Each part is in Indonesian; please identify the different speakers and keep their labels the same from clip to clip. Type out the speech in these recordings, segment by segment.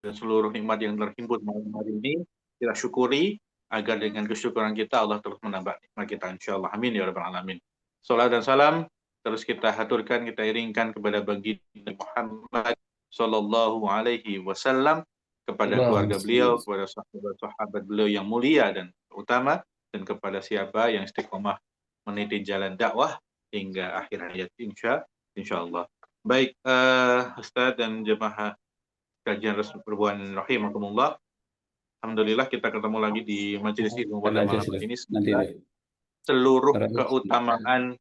Speaker 1: dan seluruh nikmat yang terhimpun malam hari ini kita syukuri agar dengan kesyukuran kita Allah terus menambah nikmat kita insyaallah. Amin ya rabbal alamin. Salam dan salam terus kita haturkan, kita iringkan kepada baginda Muhammad sallallahu alaihi wasallam, kepada
Speaker 2: Allahumma
Speaker 1: keluarga beliau,
Speaker 2: salli.
Speaker 1: kepada sahabat-sahabat beliau yang mulia dan utama, dan kepada siapa yang istiqomah meniti jalan dakwah hingga akhir hayat insyaallah. Baik, Ustaz dan jemaah kajian perbuatan rahimakumullah. Alhamdulillah kita ketemu lagi di majelis ilmu
Speaker 2: Ada
Speaker 1: pada
Speaker 2: aja
Speaker 1: malam
Speaker 2: sudah.
Speaker 1: hari ini.
Speaker 2: Nanti
Speaker 1: Semoga
Speaker 2: deh.
Speaker 1: seluruh
Speaker 2: Tarawih.
Speaker 1: keutamaan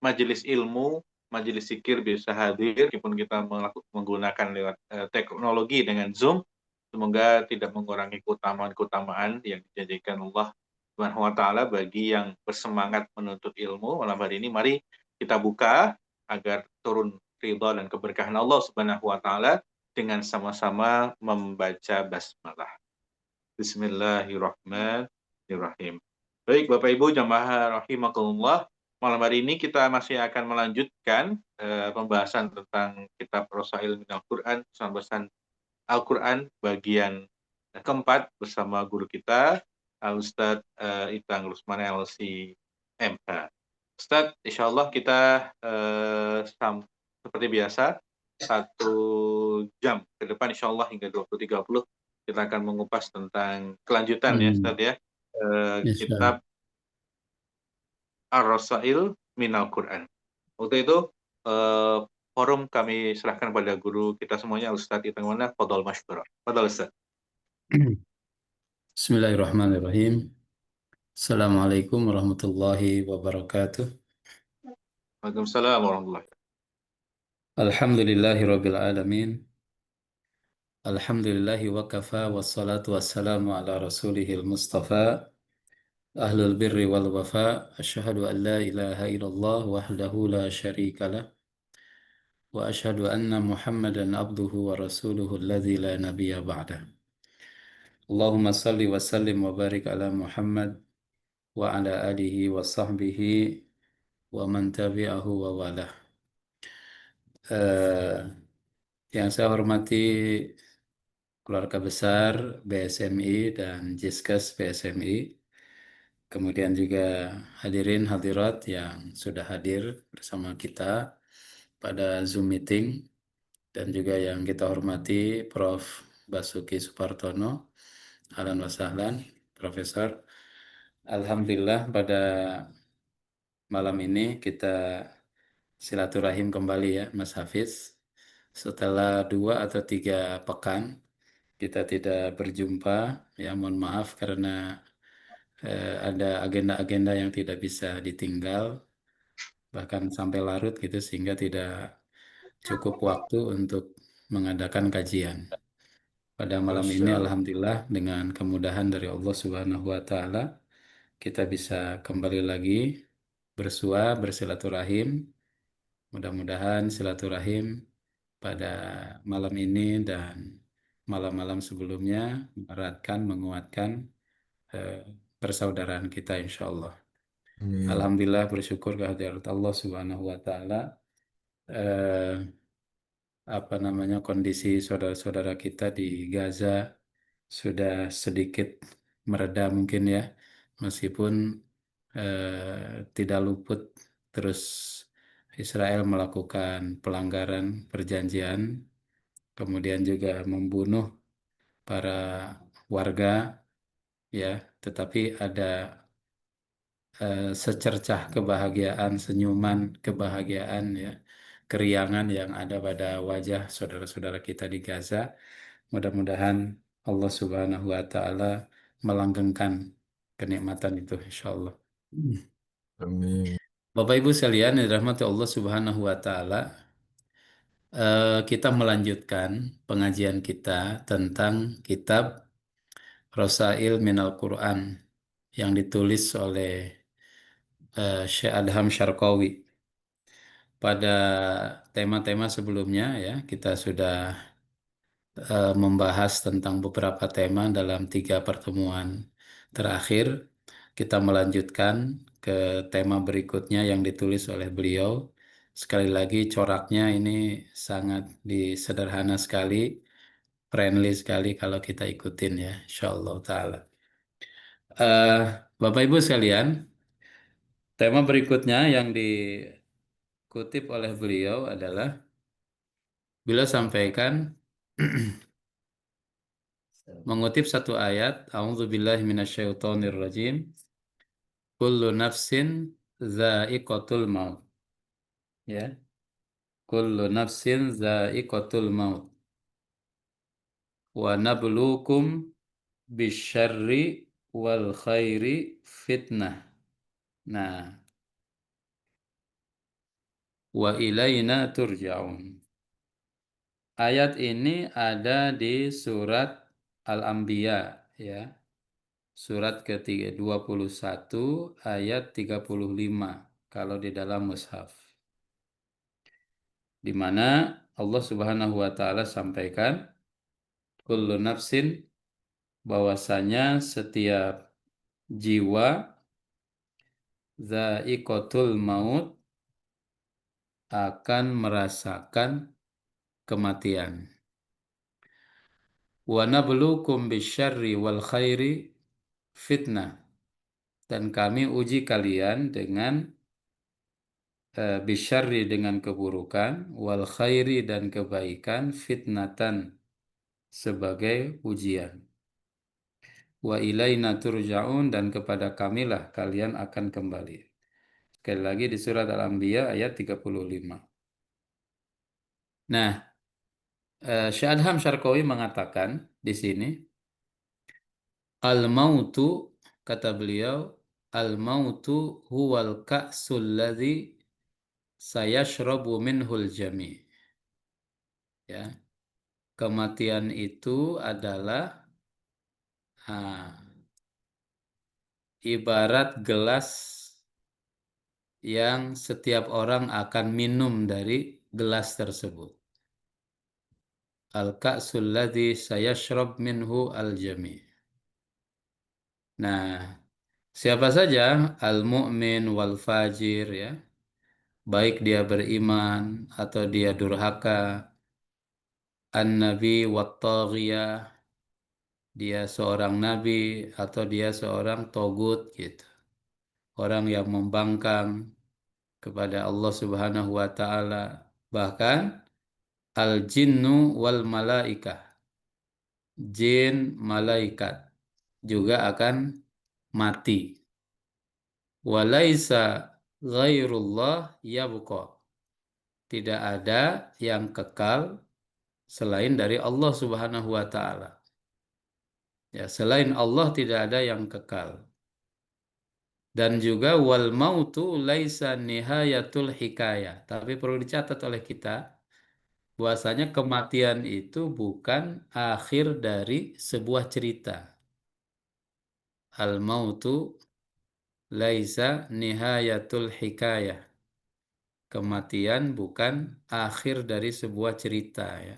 Speaker 1: majelis ilmu, majelis zikir bisa hadir, meskipun kita menggunakan lewat teknologi dengan Zoom. Semoga tidak mengurangi keutamaan-keutamaan yang dijanjikan Allah Subhanahu wa taala bagi yang bersemangat menuntut ilmu. Malam hari ini mari kita buka agar turun ridha dan keberkahan Allah Subhanahu wa taala dengan sama-sama membaca basmalah. Bismillahirrahmanirrahim. Baik Bapak Ibu jamaah rahimakumullah, malam hari ini kita masih akan melanjutkan pembahasan tentang kitab Rasail Minal Quran, pembahasan Al-Quran bagian keempat bersama guru kita Al-Ustadz Itang Rusman LC MH. Ustadz, insya Allah kita seperti biasa 1 jam ke depan insya Allah hingga 20.30 kita akan mengupas tentang kelanjutan ya Ustadz ya, kitab
Speaker 2: Insyaallah.
Speaker 1: Ar-Rasail Minal Quran. Untuk itu forum kami serahkan pada guru kita semuanya Ustadz Itang Mana, Fadol Mashkura. Fadol Ustadz.
Speaker 2: Bismillahirrahmanirrahim. Assalamualaikum warahmatullahi wabarakatuh.
Speaker 1: Waalaikumsalam warahmatullahi wabarakatuh.
Speaker 2: Alhamdulillahi rabbil alamin. Alhamdulillahi wa kafa wassalatu wassalamu ala rasulihil mustafa ahlul birri wal wafa. Asyhadu an la ilaha illallah wahdahu la syarikalah wa asyhadu anna Muhammadan abduhu wa rasuluhu alladzi la nabiyya ba'dah. Allahumma salli wa sallim wa barik ala Muhammad wa ala alihi wa sahbihi wa man tabi'ahu wa walah. Eh, yang saya hormati keluarga besar BSMI dan Jiskes BSMI, kemudian juga hadirin hadirat yang sudah hadir bersama kita pada Zoom meeting, dan juga yang kita hormati Prof. Basuki Supartono, ahlan wa sahlan, Profesor. Alhamdulillah pada malam ini kita silaturahim kembali ya Mas Hafiz. Setelah 2 atau 3 pekan kita tidak berjumpa, ya mohon maaf karena ada agenda-agenda yang tidak bisa ditinggal, bahkan sampai larut gitu, sehingga tidak cukup waktu untuk mengadakan kajian. Pada malam ini
Speaker 1: Masya Allah.
Speaker 2: alhamdulillah dengan kemudahan dari Allah Subhanahu wa taala kita bisa kembali lagi bersua, bersilaturahim. Mudah-mudahan silaturahim pada malam ini dan malam-malam sebelumnya mereratkan, menguatkan eh, persaudaraan kita insya Allah.
Speaker 3: Amin.
Speaker 2: Alhamdulillah bersyukur kehadirat Allah Subhanahu wa taala. Eh, Kondisi saudara-saudara kita di Gaza sudah sedikit mereda mungkin ya, meskipun tidak luput terus Israel melakukan pelanggaran perjanjian, kemudian juga membunuh para warga ya, tetapi ada secercah kebahagiaan, senyuman kebahagiaan ya, keriangan yang ada pada wajah saudara-saudara kita di Gaza. Mudah-mudahan Allah Subhanahu wa taala melanggengkan kenikmatan itu insya Allah.
Speaker 3: Amin.
Speaker 2: Bapak Ibu sekalian yang dirahmati Allah Subhanahu wa taala, kita melanjutkan pengajian kita tentang kitab Rasail Minal Quran yang ditulis oleh Syekh Adham Syarqawi. Pada tema-tema sebelumnya ya, kita sudah membahas tentang beberapa tema dalam 3 pertemuan terakhir. Kita melanjutkan ke tema berikutnya yang ditulis oleh beliau. Sekali lagi coraknya ini sangat disederhana sekali. friendly sekali kalau kita ikutin ya, insyaallah taala. Eh, Bapak Ibu sekalian, tema berikutnya yang dikutip oleh beliau adalah beliau sampaikan mengutip satu ayat, A'udzubillahi minasyaitonirrajim, kullu nafsin dha'iqatul maut. Ya, kullu nafsin dha'iqatul maut. Wa nabluukum bisyarri wal khairi fitnah. Nah, wa ilaina turja'un. Ayat ini ada di surat Al-Anbiya ya. Surat ke-21 ayat 35 kalau di dalam mushaf. Di mana Allah Subhanahu wa taala sampaikan kullu nafsin, bahwasanya setiap jiwa dha'iqatul maut akan merasakan kematian. Wa nabluukum bisyarri wal khairi fitnah. Dan kami uji kalian dengan bisyarri dengan keburukan, wal khairi dan kebaikan, fitnatan sebagai ujian. Wa ilaina turja'un, dan kepada kamilah kalian akan kembali. Sekali lagi di surat Al-Anbiya ayat 35. Nah, Syekh Adham Syarqawi mengatakan di sini, al-mautu, kata beliau, al-mautu huwal ka'sul ladzi sayashrabu minhul jami'. Ya, kematian itu adalah ibarat gelas yang setiap orang akan minum dari gelas tersebut. Al-ka'sul ladzi sayashrab minhu al-jami'. Nah, siapa saja al-mu'min wal fajir ya, baik dia beriman atau dia durhaka, an-nabi wat taghiyah, dia seorang nabi atau dia seorang togut gitu. Orang yang membangkang kepada Allah Subhanahu wa taala, bahkan al-jinnu wal malaikah, jin, malaikat juga akan mati. Walaisa ghairullah yabqa. Tidak ada yang kekal selain dari Allah Subhanahu wa taala. Ya, selain Allah tidak ada yang kekal. Dan juga wal mautu laisa nihayatul hikayah. Tapi perlu dicatat oleh kita bahwasanya kematian itu bukan akhir dari sebuah cerita. Al mautu laisa nihayatul hikayah. Kematian bukan akhir dari sebuah cerita ya.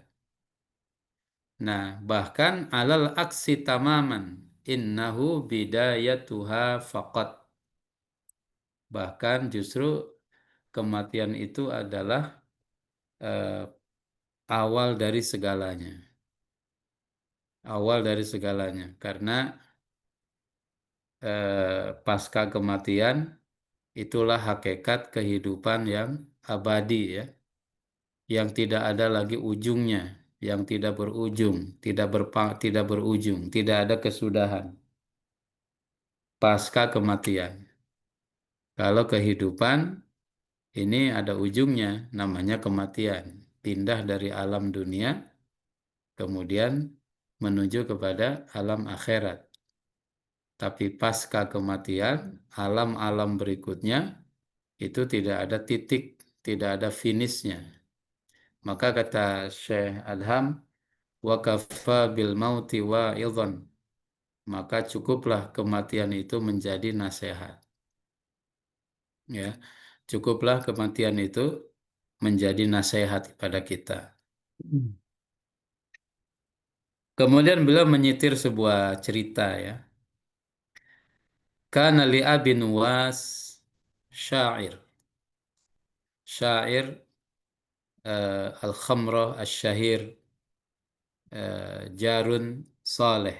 Speaker 2: Nah, bahkan alal aksi tamaman, innahu bidayatuha faqat. Bahkan justru kematian itu adalah eh, awal dari segalanya. Awal dari segalanya. Karena pasca kematian itulah hakikat kehidupan yang abadi ya. Yang tidak ada lagi ujungnya, yang tidak berujung, tidak berujung, tidak ada kesudahan. Pasca kematian. Kalau kehidupan ini ada ujungnya, namanya kematian. Pindah dari alam dunia, kemudian menuju kepada alam akhirat. Tapi pasca kematian, alam-alam berikutnya itu tidak ada titik, tidak ada finishnya. Maka kata Syekh Adham, wa kafa bil mauti wa'idhan. Maka cukuplah kematian itu menjadi nasihat. Ya, cukuplah kematian itu menjadi nasihat kepada kita. Kemudian beliau menyitir sebuah cerita ya. Kana li Abi Nuwas syair. Syair al-khamrah asy-syahir jarun saleh.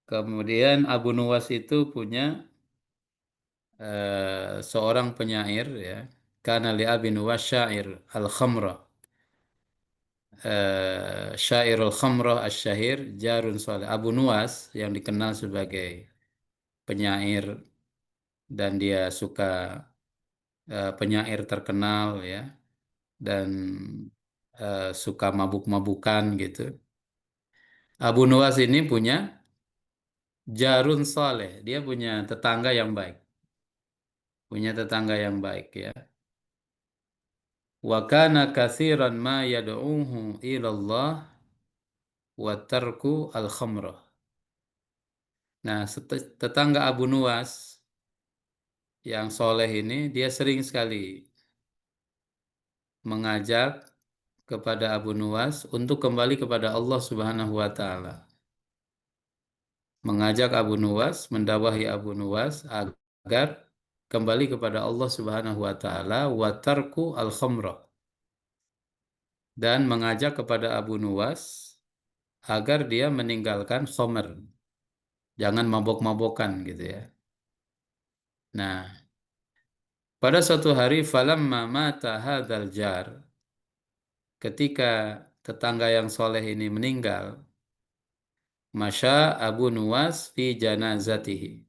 Speaker 2: Kemudian Abu Nuwas itu punya seorang penyair ya. Kana li Abi Nuwas syair al-khamrah. Syairul khamrah asy-syahir jarun saleh. Abu Nuwas yang dikenal sebagai penyair dan dia suka penyair terkenal ya dan suka mabuk-mabukan gitu. Abu Nuwas ini punya jarun saleh, dia punya tetangga yang baik, punya tetangga yang baik ya. Wa kana katsiran ma yad'uhu ila Allah wa tarku al-khamrah. Nah, tetangga Abu Nuwas yang soleh ini dia sering sekali mengajak kepada Abu Nuwas untuk kembali kepada Allah Subhanahu wa taala. Mengajak Abu Nuwas, mendakwahi Abu Nuwas agar kembali kepada Allah Subhanahu wa taala wa tarku al-khamrah dan mengajak kepada Abu Nuwas agar dia meninggalkan khamr. Jangan mabok-mabokan gitu ya. Nah, pada suatu hari falamma mata hadzal jar, ketika tetangga yang soleh ini meninggal, masya Abu Nuwas fi janazatihi.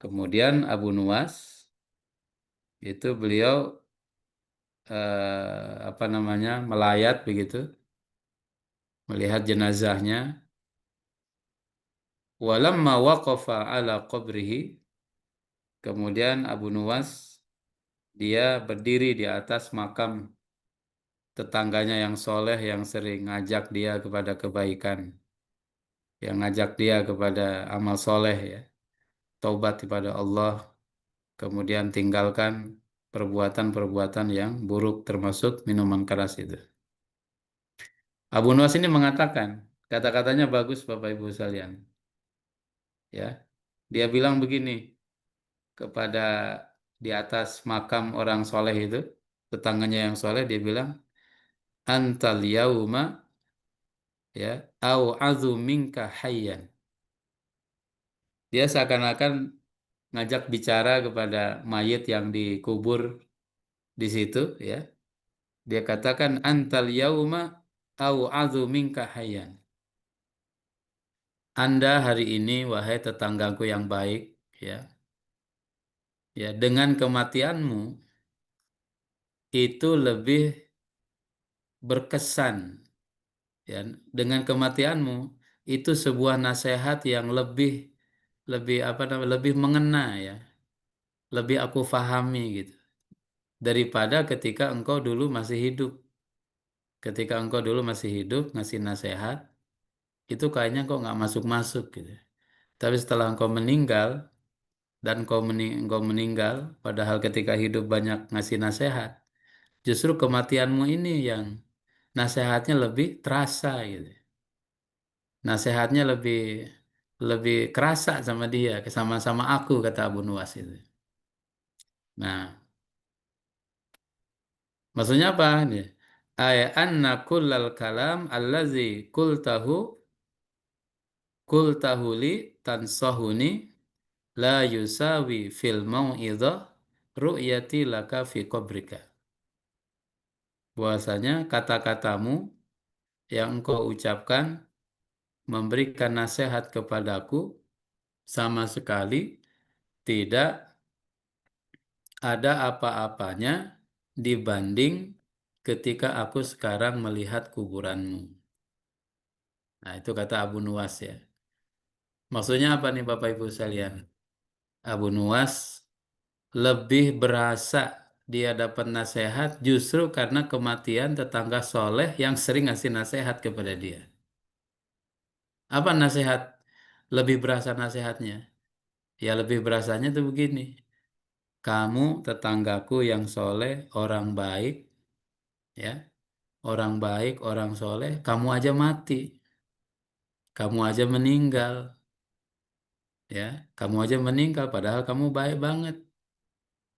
Speaker 2: Kemudian Abu Nuwas itu beliau apa namanya melayat begitu, melihat jenazahnya. Walamma waqafa ala qabrihi, kemudian Abu Nuwas dia berdiri di atas makam tetangganya yang soleh yang sering ngajak dia kepada kebaikan, yang ngajak dia kepada amal soleh ya, taubat kepada Allah, kemudian tinggalkan perbuatan-perbuatan yang buruk termasuk minuman keras itu. Abu Nuwas ini mengatakan, kata-katanya bagus Bapak Ibu sekalian. Ya, dia bilang begini kepada di atas makam orang soleh itu, tetangganya yang soleh, dia bilang, antal yauma ya au azu minka hayyan. Dia seakan-akan ngajak bicara kepada mayit yang dikubur di situ ya. Dia katakan antal yauma au azu minka hayyan. Anda hari ini wahai tetanggaku yang baik ya. Ya, dengan kematianmu itu lebih berkesan ya. Dengan kematianmu itu sebuah nasihat yang lebih lebih apa namanya lebih mengena ya, lebih aku fahami gitu daripada ketika engkau dulu masih hidup. Ketika engkau dulu masih hidup ngasih nasihat itu kayaknya kok nggak masuk-masuk gitu. Tapi setelah engkau meninggal dan engkau meninggal padahal ketika hidup banyak ngasih nasihat, justru kematianmu ini yang nasihatnya lebih terasa gitu. Nasihatnya lebih lebih kerasa sama dia, sama-sama aku kata Abu Nuwas itu. Nah, maksudnya apa? Ay anna kullal kalam allazi kultahu li tansahuni la yusawi fil mau'idhah ru'yati laka fi qabrika. Bahwasanya kata-katamu yang engkau ucapkan memberikan nasihat kepadaku sama sekali tidak ada apa-apanya dibanding ketika aku sekarang melihat kuburanmu. Nah, itu kata Abu Nuwas ya. Maksudnya apa nih Bapak Ibu sekalian? Abu Nuwas lebih berasa dia dapat nasihat justru karena kematian tetangga soleh yang sering ngasih nasihat kepada dia. Apa nasihat? Lebih berasa nasihatnya. Ya lebih berasanya tuh begini. Kamu tetanggaku yang soleh, orang baik, ya, orang baik, orang soleh, kamu aja mati, kamu aja meninggal, ya, kamu aja meninggal, padahal kamu baik banget.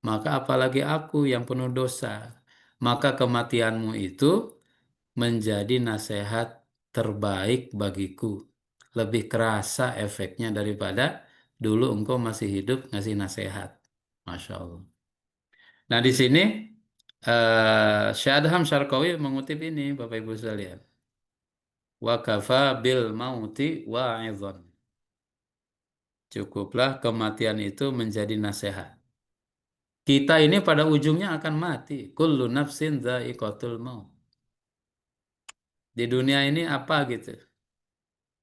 Speaker 2: Maka apalagi aku yang penuh dosa. Maka kematianmu itu menjadi nasihat terbaik bagiku. Lebih kerasa efeknya daripada dulu engkau masih hidup ngasih nasihat. Masya Allah. Nah, di sini Syekh Adham Syarqawi mengutip ini, Bapak Ibu sekalian. Wa kafa bil mauti wa'idhan. Cukuplah kematian itu menjadi nasihat. Kita ini pada ujungnya akan mati. Kullu nafsin dha'iqatul maut. Di dunia ini apa gitu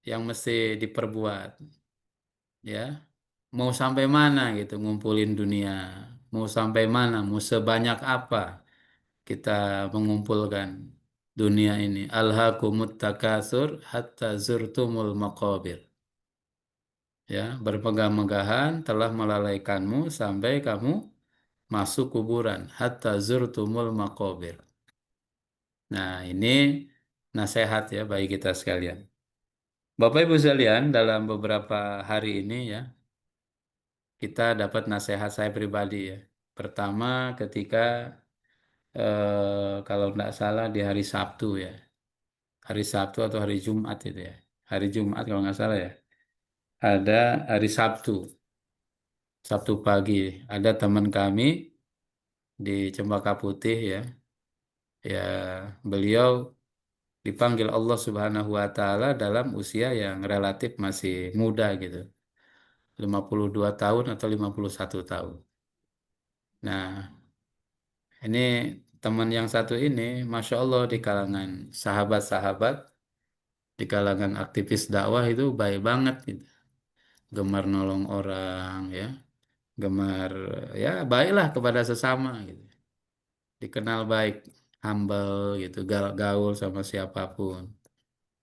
Speaker 2: yang mesti diperbuat, ya? Mau sampai mana gitu ngumpulin dunia? Mau sampai mana? Mau sebanyak apa kita mengumpulkan dunia ini? Alhaakumut takatsur hatta zurtumul maqabir. Ya, bermegah-megahan telah melalaikanmu sampai kamu masuk kuburan hatta zurtumul maqabir. Nah, ini nasihat ya bagi kita sekalian. Bapak Ibu sekalian, dalam beberapa hari ini ya, kita dapat nasihat saya pribadi ya. Pertama, ketika kalau tidak salah di hari Sabtu ya, hari Sabtu atau hari Jumat itu ya, hari Jumat kalau nggak salah ya, ada hari Sabtu, Sabtu pagi, ada teman kami di Cempaka Putih ya, ya beliau dipanggil Allah Subhanahu Wa Taala dalam usia yang relatif masih muda gitu, 52 tahun atau 51 tahun. Nah, ini teman yang satu ini, Masya Allah di kalangan sahabat-sahabat, di kalangan aktivis dakwah itu baik banget gitu. Gemar nolong orang ya, gemar ya baiklah kepada sesama gitu. Dikenal baik, humble gitu, gaul sama siapapun.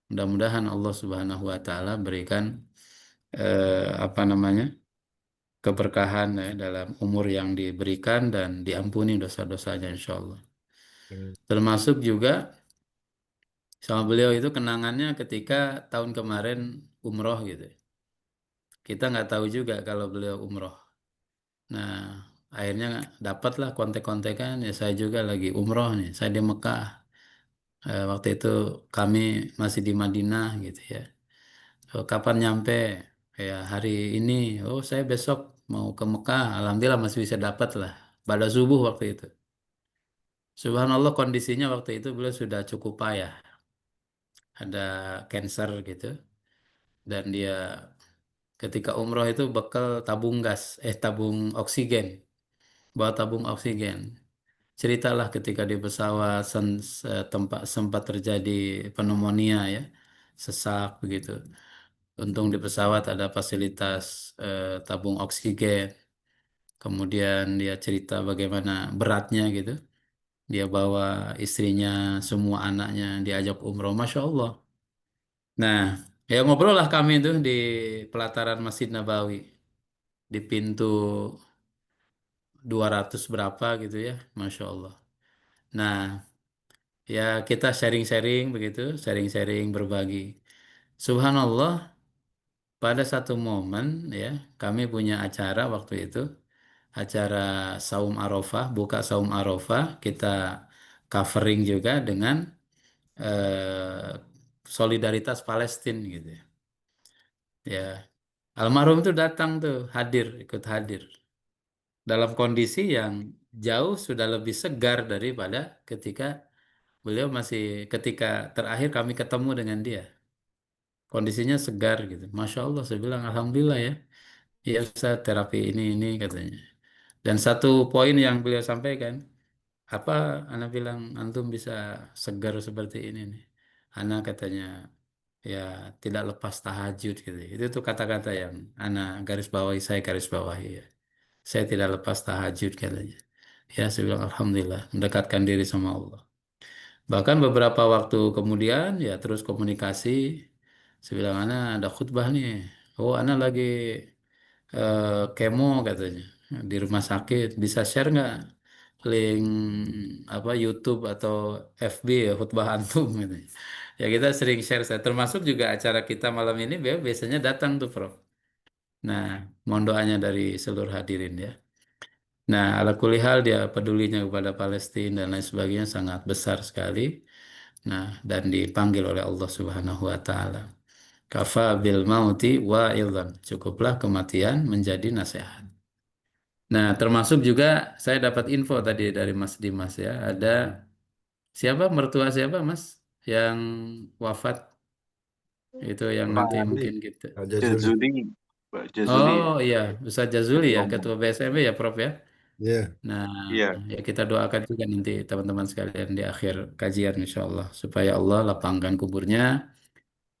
Speaker 2: Mudah-mudahan Allah Subhanahu wa taala berikan apa namanya? Keberkahan ya, dalam umur yang diberikan dan diampuni dosa-dosanya insya Allah.
Speaker 3: Amin.
Speaker 2: Termasuk juga sama beliau itu kenangannya ketika tahun kemarin umroh gitu. Kita nggak tahu juga kalau beliau umroh. Nah, akhirnya dapatlah kontek-kontekan ya saya juga lagi umroh nih. Saya di Mekah. Waktu itu kami masih di Madinah gitu ya. Kapan nyampe? Ya hari ini. Oh saya besok mau ke Mekah. Alhamdulillah masih bisa dapat lah. Pada subuh waktu itu. Subhanallah kondisinya waktu itu beliau sudah cukup payah. Ada cancer gitu. Dan dia ketika umroh itu bekal tabung gas, tabung oksigen, bawa tabung oksigen. Ceritalah ketika di pesawat tempat sempat terjadi pneumonia ya, sesak begitu. Untung di pesawat ada fasilitas tabung oksigen. Kemudian dia cerita bagaimana beratnya gitu. Dia bawa istrinya, semua anaknya diajak umroh, masya Allah. Nah, ya ngobrol lah kami itu di pelataran Masjid Nabawi di pintu 200 berapa gitu ya, masya Allah. Nah, ya kita sharing-sharing begitu, sharing-sharing berbagi. Subhanallah, pada satu momen ya, kami punya acara waktu itu, acara Saum Arafah, buka Saum Arafah, kita covering juga dengan solidaritas Palestina gitu ya. Ya, almarhum itu datang tuh, hadir, ikut hadir dalam kondisi yang jauh sudah lebih segar daripada ketika beliau masih ketika terakhir kami ketemu dengan dia. Kondisinya segar gitu. Masya Allah, saya bilang Alhamdulillah ya. Ya Ustaz, terapi ini katanya. Dan satu poin yang beliau sampaikan, apa Ana bilang antum bisa segar seperti ini nih. Ana katanya ya tidak lepas tahajud gitu. Itu tuh kata-kata yang Ana garis bawahi, saya garis bawahi ya. Saya tidak lepas tahajud katanya. Ya, saya bilang Alhamdulillah, mendekatkan diri sama Allah. Bahkan beberapa waktu kemudian, ya terus komunikasi. Saya bilang, Ana ada khutbah nih. Oh, Ana lagi kemo katanya di rumah sakit. Bisa share nggak link apa YouTube atau FB ya khutbah antum gitu. Ya kita sering share. Saya termasuk juga acara kita malam ini biasanya datang tuh Prof. Nah, mohon doanya dari seluruh hadirin ya. Nah, ala kulli hal dia pedulinya kepada Palestina dan lain sebagainya sangat besar sekali. Nah, dan dipanggil oleh Allah Subhanahu wa taala. Kafa bil mauti wa'idhan. Cukuplah kematian menjadi nasihat. Nah, termasuk juga saya dapat info tadi dari Mas Dimas ya. Ada siapa mertua siapa Mas yang wafat itu yang
Speaker 1: Pak
Speaker 2: nanti mungkin kita.
Speaker 3: Pak Jazuli.
Speaker 1: Jazuli, Pak Jazuli
Speaker 2: Oh
Speaker 1: ya,
Speaker 2: iya, Ustaz Jazuli ya,
Speaker 1: ngomong.
Speaker 2: Ketua BSMB ya Prof ya.
Speaker 3: Iya.
Speaker 2: Nah,
Speaker 1: Iya,
Speaker 2: ya kita doakan juga nanti teman-teman sekalian di akhir kajian insya Allah supaya Allah lapangkan kuburnya,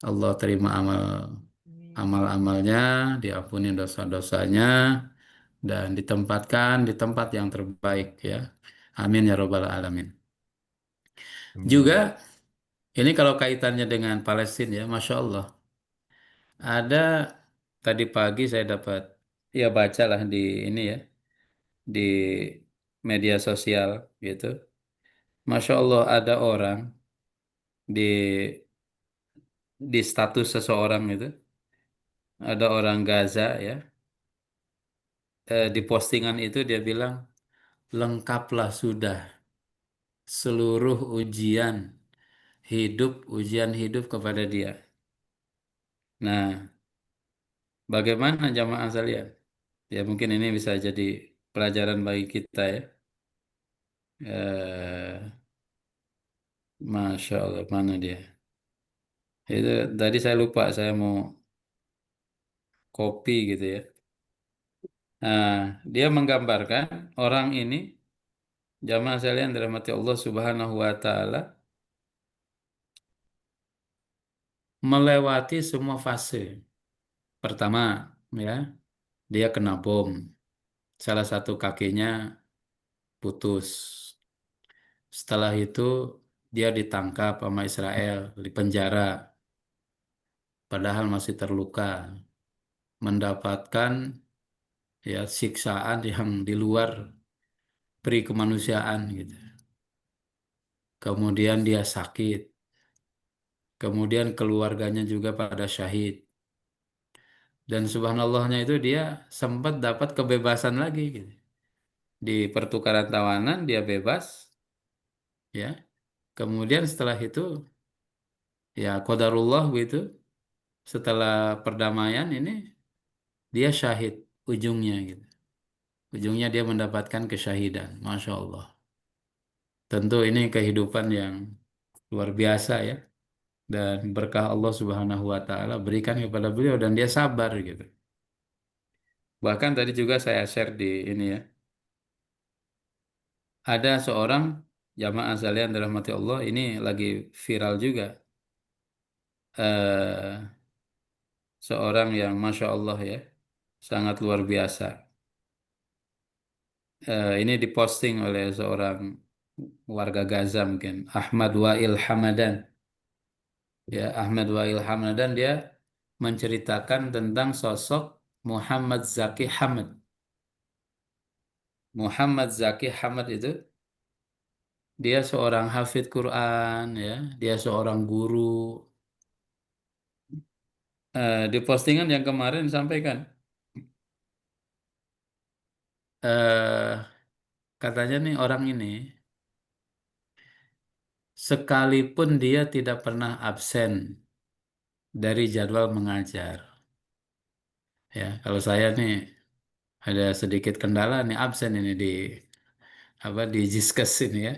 Speaker 2: Allah terima amal-amalnya, diampuni dosa-dosanya, dan ditempatkan di tempat yang terbaik ya. Amin ya robbal alamin.
Speaker 3: Amin.
Speaker 2: Juga ini kalau kaitannya dengan Palestina ya, Masya Allah. Ada tadi pagi saya dapat ya bacalah di ini ya di media sosial gitu. Masya Allah ada orang di status seseorang itu ada orang Gaza ya di postingan itu dia bilang lengkaplah sudah seluruh ujian hidup kepada dia. Nah, bagaimana jamaah sekalian? Ya mungkin ini bisa jadi pelajaran bagi kita ya. Masya Allah mana dia? Itu tadi saya lupa saya mau copy gitu ya. Nah, dia menggambarkan orang ini jamaah sekalian dirahmati Allah Subhanahu wa taala melewati semua fase. Pertama, ya, dia kena bom. Salah satu kakinya putus. Setelah itu dia ditangkap sama Israel, di penjara, padahal masih terluka, mendapatkan ya siksaan yang di luar peri kemanusiaan gitu. Kemudian dia sakit, kemudian keluarganya juga pada syahid. Dan subhanallahnya itu dia sempat dapat kebebasan lagi gitu. Di pertukaran tawanan dia bebas, ya. Kemudian setelah itu ya qadarullah gitu, setelah perdamaian ini dia syahid ujungnya gitu. Ujungnya dia mendapatkan kesyahidan. Masya Allah. Tentu ini kehidupan yang luar biasa ya. Dan berkah Allah Subhanahu wa taala berikan kepada beliau dan dia sabar gitu. Bahkan tadi juga saya share di ini ya. Ada seorang jamaah sekalian dirahmati Allah ini lagi viral juga. Eh, Seorang yang Masya Allah ya, sangat luar biasa. Ini diposting oleh seorang warga Gaza mungkin, Ahmad Wail Hamadan. Ya, Ahmad Wail Hamadan dia menceritakan tentang sosok Muhammad Zaki Hamad. Muhammad Zaki Hamad itu dia seorang hafid Quran ya, dia seorang guru. Di postingan yang kemarin disampaikan eh katanya nih orang ini sekalipun dia tidak pernah absen dari jadwal mengajar. Ya, kalau saya nih ada sedikit kendala nih absen ini di di Jiskes ini ya.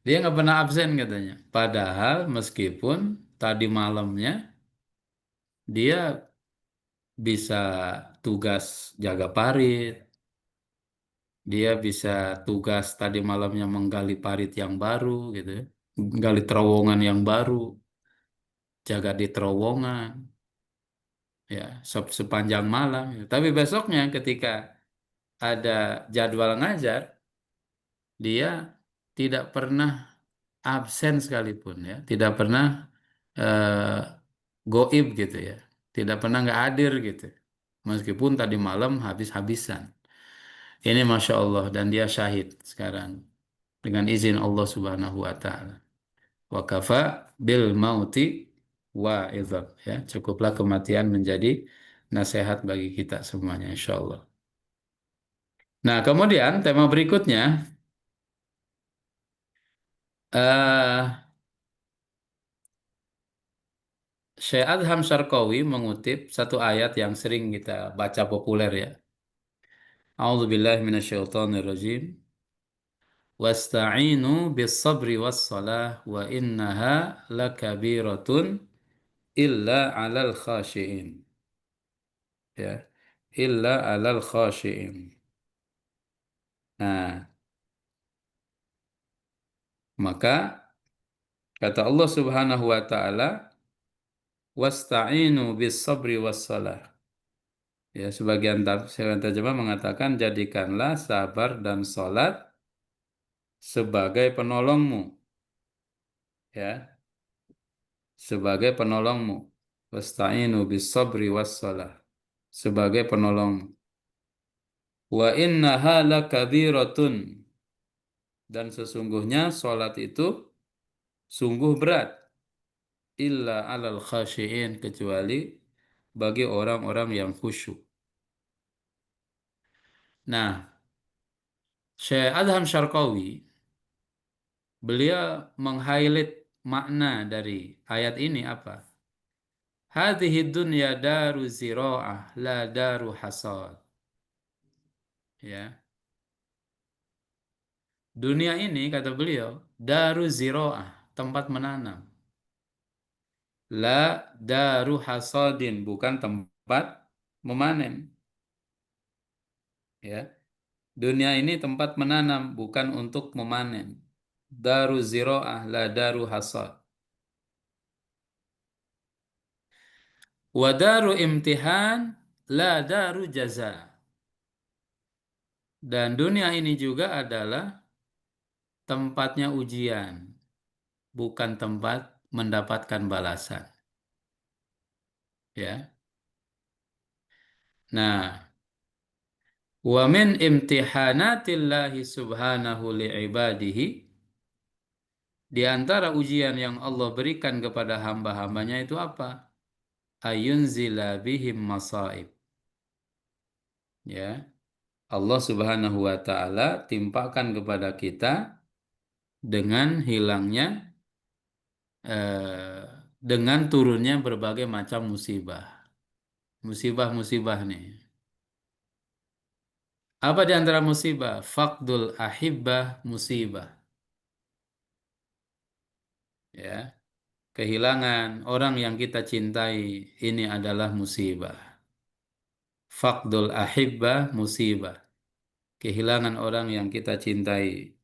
Speaker 2: Dia nggak pernah absen katanya. Padahal meskipun tadi malamnya dia bisa tugas jaga parit, dia bisa tugas tadi malamnya menggali parit yang baru gitu ya. Menggali terowongan yang baru, jaga di terowongan ya sepanjang malam. Tapi besoknya ketika ada jadwal ngajar, dia tidak pernah absen sekalipun ya, tidak pernah eh, goib gitu ya, tidak pernah nggak hadir gitu, meskipun tadi malam habis-habisan. Ini Masya Allah dan dia syahid sekarang dengan izin Allah Subhanahu Wa Taala. Wa kafa bil mauti wa idhab ya, cukuplah kematian menjadi nasihat bagi kita semuanya Insya Allah. Nah kemudian tema berikutnya eh Syekh Adham Syarqawi mengutip satu ayat yang sering kita baca populer ya. A'udzubillahi minasyaitonirrajim. Wasta'inu bis sabri was salah wa innaha lakabiratun illa 'alal khashiin. Ya, illa 'alal khashiin. Nah, maka kata Allah Subhanahu wa taala, wasta'inu bis sabri was salah. Ya, sebagian terjemah mengatakan jadikanlah sabar dan salat sebagai penolongmu, ya, sebagai penolongmu. Wasta'inu bis sabri was salah, sebagai penolongmu. Wa innaha lakabiratun, dan sesungguhnya salat itu sungguh berat, illa alal khashiin, kecuali bagi orang-orang yang khusyuk. Nah, Syekh Adham Syarqawi beliau meng-highlight makna dari ayat ini apa? Hadhihi dunya daru zira'ah la daru hasad. Ya. Dunia ini kata beliau daru zira'ah, tempat menanam. La daru hasadin, bukan tempat memanen. Ya. Dunia ini tempat menanam, bukan untuk memanen. Daru zira'ah la daru hasad. Wa daru imtihan la daru jaza. Dan dunia ini juga adalah tempatnya ujian, bukan tempat mendapatkan balasan. Ya. Nah, wa min imtihanatillahi subhanahu li'ibadihi, di antara ujian yang Allah berikan kepada hamba-hambanya itu apa? Ayunzila bihim masaib. Ya, Allah Subhanahu wa taala timpakan kepada kita dengan hilangnya eh, dengan turunnya berbagai macam musibah. Musibah-musibah nih. Apa di antara musibah? Faqdul ahibbah musibah. Ya, kehilangan orang yang kita cintai ini adalah musibah. Faqdul ahibbah musibah. Kehilangan orang yang kita cintai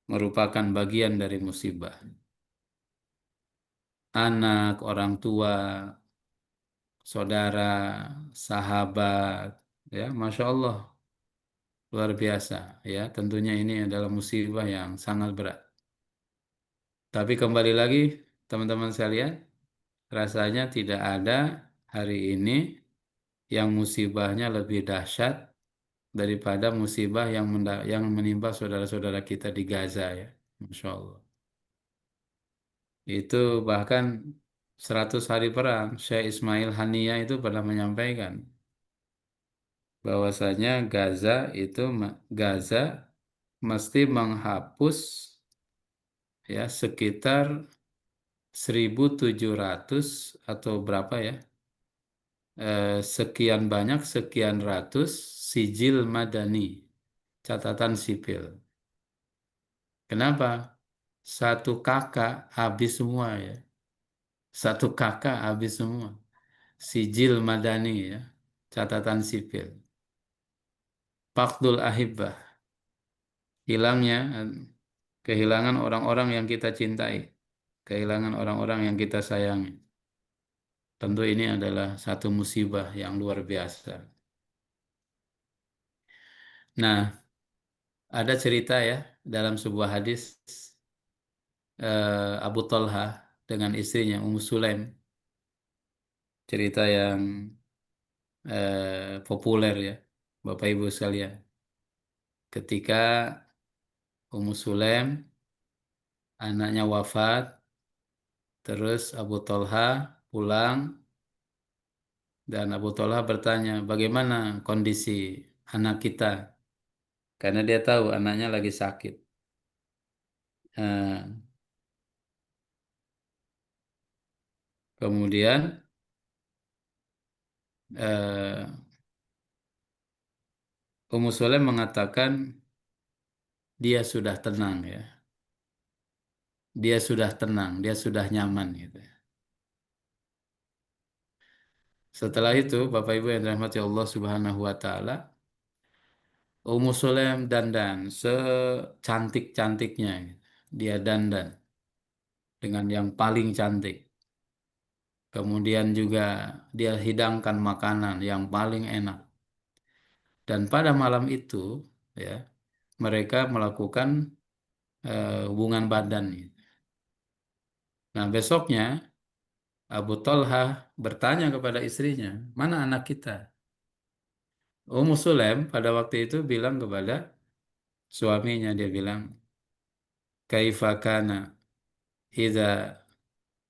Speaker 2: merupakan bagian dari musibah. Anak, orang tua, saudara, sahabat, ya, Masya Allah, luar biasa. Ya, tentunya ini adalah musibah yang sangat berat. Tapi kembali lagi, teman-teman sekalian, rasanya tidak ada hari ini yang musibahnya lebih dahsyat daripada musibah yang menimpa saudara-saudara kita di Gaza ya. Masya Allah. Itu bahkan 100 hari perang, Syekh Ismail Haniyah itu pernah menyampaikan bahwasanya Gaza mesti menghapus ya sekitar 1.700 atau berapa ya, sekian banyak, sekian ratus sijil madani, catatan sipil. Kenapa? Satu kakak habis semua ya. Satu kakak habis semua. Sijil madani ya. Catatan sipil. Faqdul ahibbah. Hilangnya, kehilangan orang-orang yang kita cintai. Kehilangan orang-orang yang kita sayangi. Tentu ini adalah satu musibah yang luar biasa. Nah, ada cerita ya dalam sebuah hadis, Abu Talha dengan istrinya Ummu Sulaim, cerita yang populer ya, Bapak Ibu sekalian. Ketika Ummu Sulaim anaknya wafat, terus Abu Talha pulang dan Abu Talha bertanya, bagaimana kondisi anak kita? Karena dia tahu anaknya lagi sakit. Eh, Kemudian eh, Ummu Sulaim mengatakan dia sudah tenang ya. Dia sudah tenang, dia sudah nyaman gitu. Setelah itu, Bapak Ibu yang dirahmati Allah Subhanahu wa taala, Ummu Sulaim dandan secantik-cantiknya gitu. Dia dandan dengan yang paling cantik. Kemudian juga dia hidangkan makanan yang paling enak. Dan pada malam itu, ya, mereka melakukan hubungan badan gitu. Nah, besoknya Abu Talha bertanya kepada istrinya, mana anak kita? Ummu Sulaim pada waktu itu bilang kepada suaminya, dia bilang, kaifa kana idza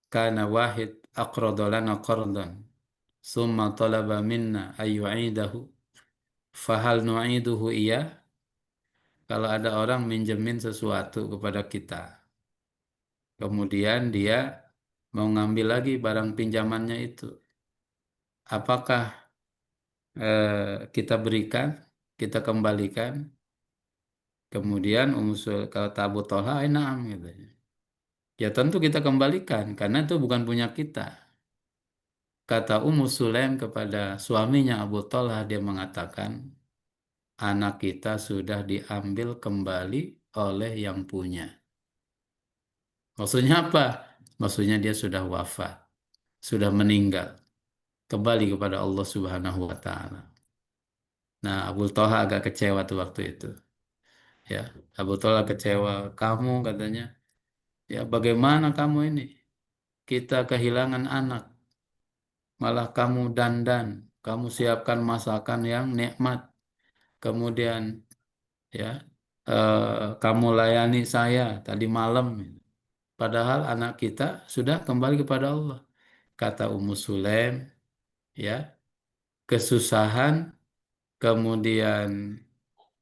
Speaker 2: kana wahid aqrada lana qardan summa talaba minna ayyu'idahu fahal nu'iduhu iya. Kalau ada orang minjemin sesuatu kepada kita, kemudian dia mau ngambil lagi barang pinjamannya itu, apakah kita berikan, kita kembalikan? Kemudian kata Abu Talha, na'am gitu. Ya tentu kita kembalikan karena itu bukan punya kita. Kata Ummu Sulaim kepada suaminya Abu Talha, dia mengatakan, anak kita sudah diambil kembali oleh yang punya. Maksudnya apa? Maksudnya dia sudah wafat, sudah meninggal, kembali kepada Allah Subhanahu wa taala. Nah, Abu Talha agak kecewa tuh waktu itu. Ya, Abu Talha kecewa. Kamu katanya, ya bagaimana kamu ini? Kita kehilangan anak, malah kamu dandan, kamu siapkan masakan yang nikmat, kemudian ya kamu layani saya tadi malam, padahal anak kita sudah kembali kepada Allah. Kata Ummu Sulaim, ya kesusahan kemudian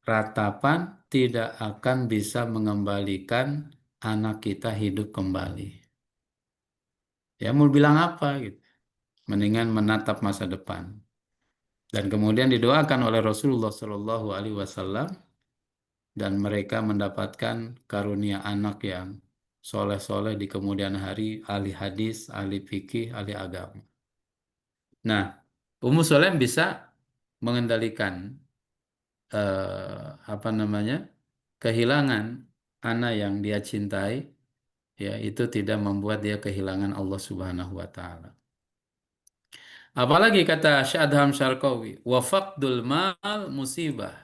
Speaker 2: ratapan tidak akan bisa mengembalikan anak kita hidup kembali. Ya mau bilang apa gitu? Mendingan menatap masa depan. Dan kemudian didoakan oleh Rasulullah Shallallahu Alaihi Wasallam dan mereka mendapatkan karunia anak yang soleh-soleh di kemudian hari, ahli hadis, ahli fikih, ahli agama. Nah, Ummu Sulaim bisa mengendalikan apa namanya kehilangan anak yang dia cintai, ya itu tidak membuat dia kehilangan Allah Subhanahu Wa Taala. Apalagi kata Syadham Syarqawi, wa faqdul mal musibah.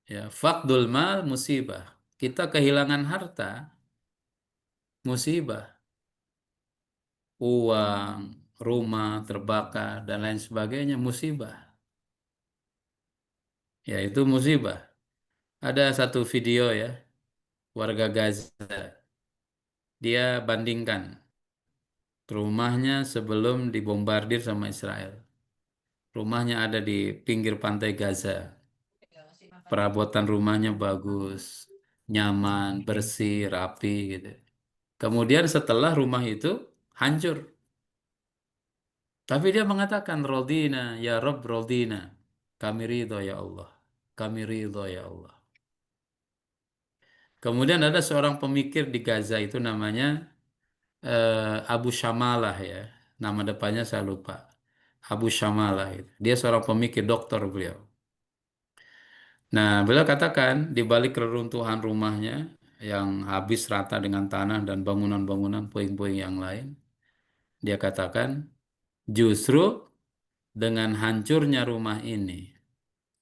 Speaker 2: Ya, faqdul mal musibah. Kita kehilangan harta, musibah. Uang, rumah terbakar, dan lain sebagainya, musibah. Ya, itu musibah. Ada satu video ya, warga Gaza. Dia bandingkan rumahnya sebelum dibombardir sama Israel. Rumahnya ada di pinggir pantai Gaza. Perabotan rumahnya bagus, nyaman, bersih, rapi gitu. Kemudian setelah rumah itu hancur. Tapi dia mengatakan, Rodina, ya Rob Rodina. Kami ridho ya Allah. Kami ridho ya Allah. Kemudian ada seorang pemikir di Gaza itu namanya Abu Syamalah ya. Nama depannya saya lupa. Abu Syamalah itu. Dia seorang pemikir dokter beliau. Nah, beliau katakan di balik keruntuhan rumahnya yang habis rata dengan tanah dan bangunan-bangunan puing-puing yang lain, dia katakan justru dengan hancurnya rumah ini,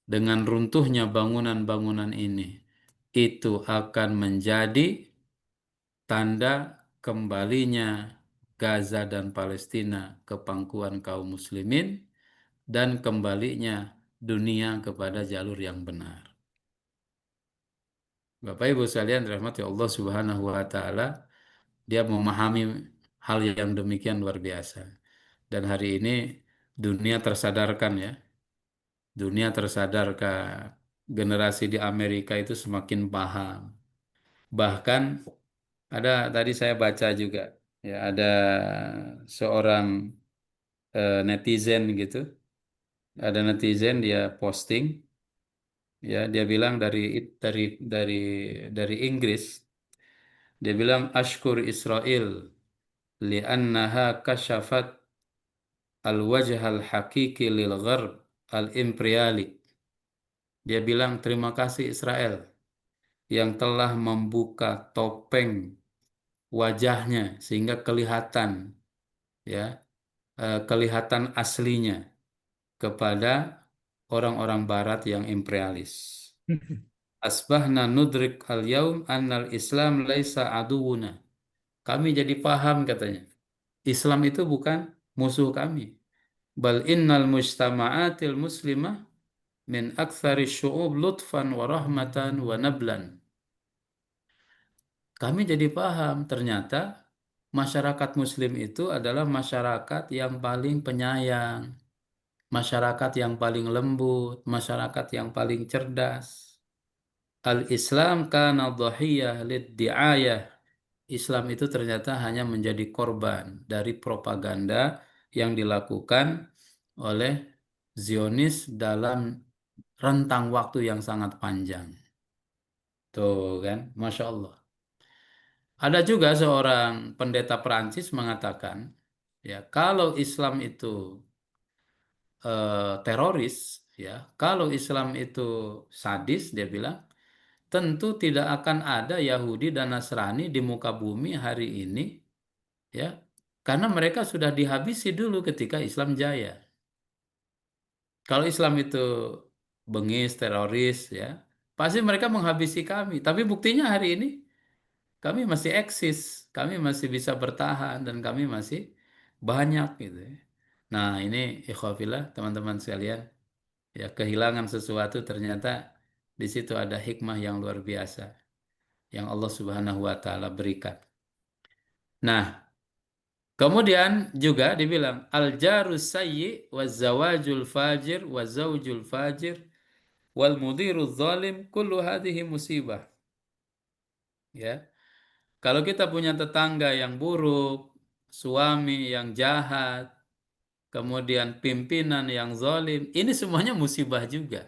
Speaker 2: dengan runtuhnya bangunan-bangunan ini, itu akan menjadi tanda kembalinya Gaza dan Palestina ke pangkuan kaum muslimin dan kembalinya dunia kepada jalur yang benar. Bapak Ibu sekalian rahmati Allah Subhanahu wa taala, dia memahami hal yang demikian luar biasa. Dan hari ini dunia tersadarkan ya. Dunia tersadarkan. Generasi di Amerika itu semakin paham. Bahkan ada tadi saya baca juga Ya, ada seorang netizen gitu. Ada netizen dia posting, ya dia bilang dari dari Inggris. Dia bilang ashkur Israel li'annaha kashafat al-wajh al-haqiqi lil gharb al-imperiali. Dia bilang terima kasih Israel yang telah membuka topeng wajahnya sehingga kelihatan, ya, kelihatan aslinya kepada orang-orang barat yang imperialis. Asbahna nudrik al-yaum annal Islam laisa aduwuna. Kami jadi paham katanya. Islam itu bukan musuh kami. Bal innal mujtama'atil muslimah min aktsari syu'ub lutfan wa rahmatan wa nablan. Kami jadi paham ternyata masyarakat muslim itu adalah masyarakat yang paling penyayang, masyarakat yang paling lembut, masyarakat yang paling cerdas. Al-Islam kana dhahiyah lid-di'ayah. Islam itu ternyata hanya menjadi korban dari propaganda yang dilakukan oleh Zionis dalam rentang waktu yang sangat panjang. Tuh kan, Masya Allah. Ada juga seorang pendeta Perancis mengatakan, ya kalau Islam itu teroris, ya kalau Islam itu sadis, dia bilang, tentu tidak akan ada Yahudi dan Nasrani di muka bumi hari ini, ya, karena mereka sudah dihabisi dulu ketika Islam jaya. Kalau Islam itu bengis, teroris, ya, pasti mereka menghabisi kami. Tapi buktinya hari ini kami masih eksis, kami masih bisa bertahan, dan kami masih banyak gitu, ya. Nah, ini ikhwafillah teman-teman sekalian, ya kehilangan sesuatu ternyata di situ ada hikmah yang luar biasa yang Allah Subhanahu wa taala berikan. Nah, kemudian juga dibilang al-jarus sayyi waz zawajul fajir waz zaujul fajir wal mudiruz zalim kullu hadhihi musibah. Ya. Kalau kita punya tetangga yang buruk, suami yang jahat, kemudian pimpinan yang zalim, ini semuanya musibah juga.